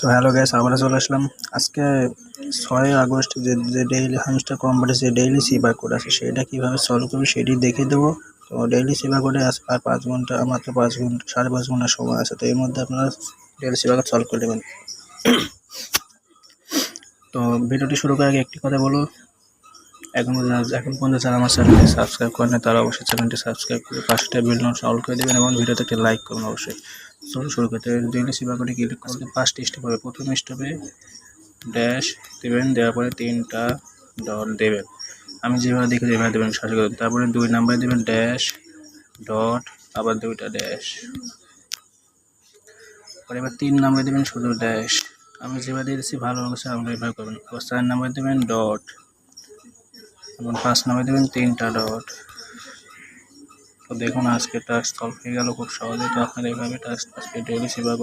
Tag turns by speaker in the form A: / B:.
A: So hello guys, আবারও চলে আসলাম। আজকে 6 আগস্ট যে daily hamster competition daily cipher code আছে সেটা কিভাবে সলভ করবে সেটি দেখে দেবো। তো ডেইলি সিবার কোডে আর 5 ঘন্টা, মাত্র 5 ঘন্টা, 5.5 ঘন্টা সময় আছে। তো এর মধ্যে আপনারা ডেইলি সিবার কোড সলভ করে দেবেন। তো ভিডিওটি শুরু করার আগে একটি কথা বলো, এখন পর্যন্ত যারা আমার চ্যানেলটি সাবস্ক্রাইব করেন তারা অবশ্যই চ্যানেলটি সাবস্ক্রাইব করে পাশে বেল নোটিফিকেশন অল করে দেবেন এবং ভিডিওতে একটি লাইক করুন অবশ্যই। চলুন শুরু করতে। ডেইলি সিবার কোডে ক্লিক করলে 5টি স্টেপ হবে। প্রথম স্টেপে ড্যাশ দেবেন, দেওয়ার পরে 3টা ডট দেবেন। আমি যেভাবে দেখি যেভাবে দেবেন সাথে করবেন। তারপরে 2 নাম্বারে দেবেন ড্যাশ ডট আবার 2টা ড্যাশ। পরে এবার 3 নাম্বারে দেবেন শুধু ড্যাশ। আমি যেভাবে দিয়েছি ভালো অবশ্যই আপনারা এভাবে করবেন। আবার 4 নাম্বারে দেবেন ডট এবং 5 নাম্বারে দেবেন 3টা ডট। তো দেখুন আজকে টাস্ক সলভ হয়ে গেল খুব সহজে। তো আপনারা এইভাবে টাস্ক আজকে ডেইলি সিবার কোড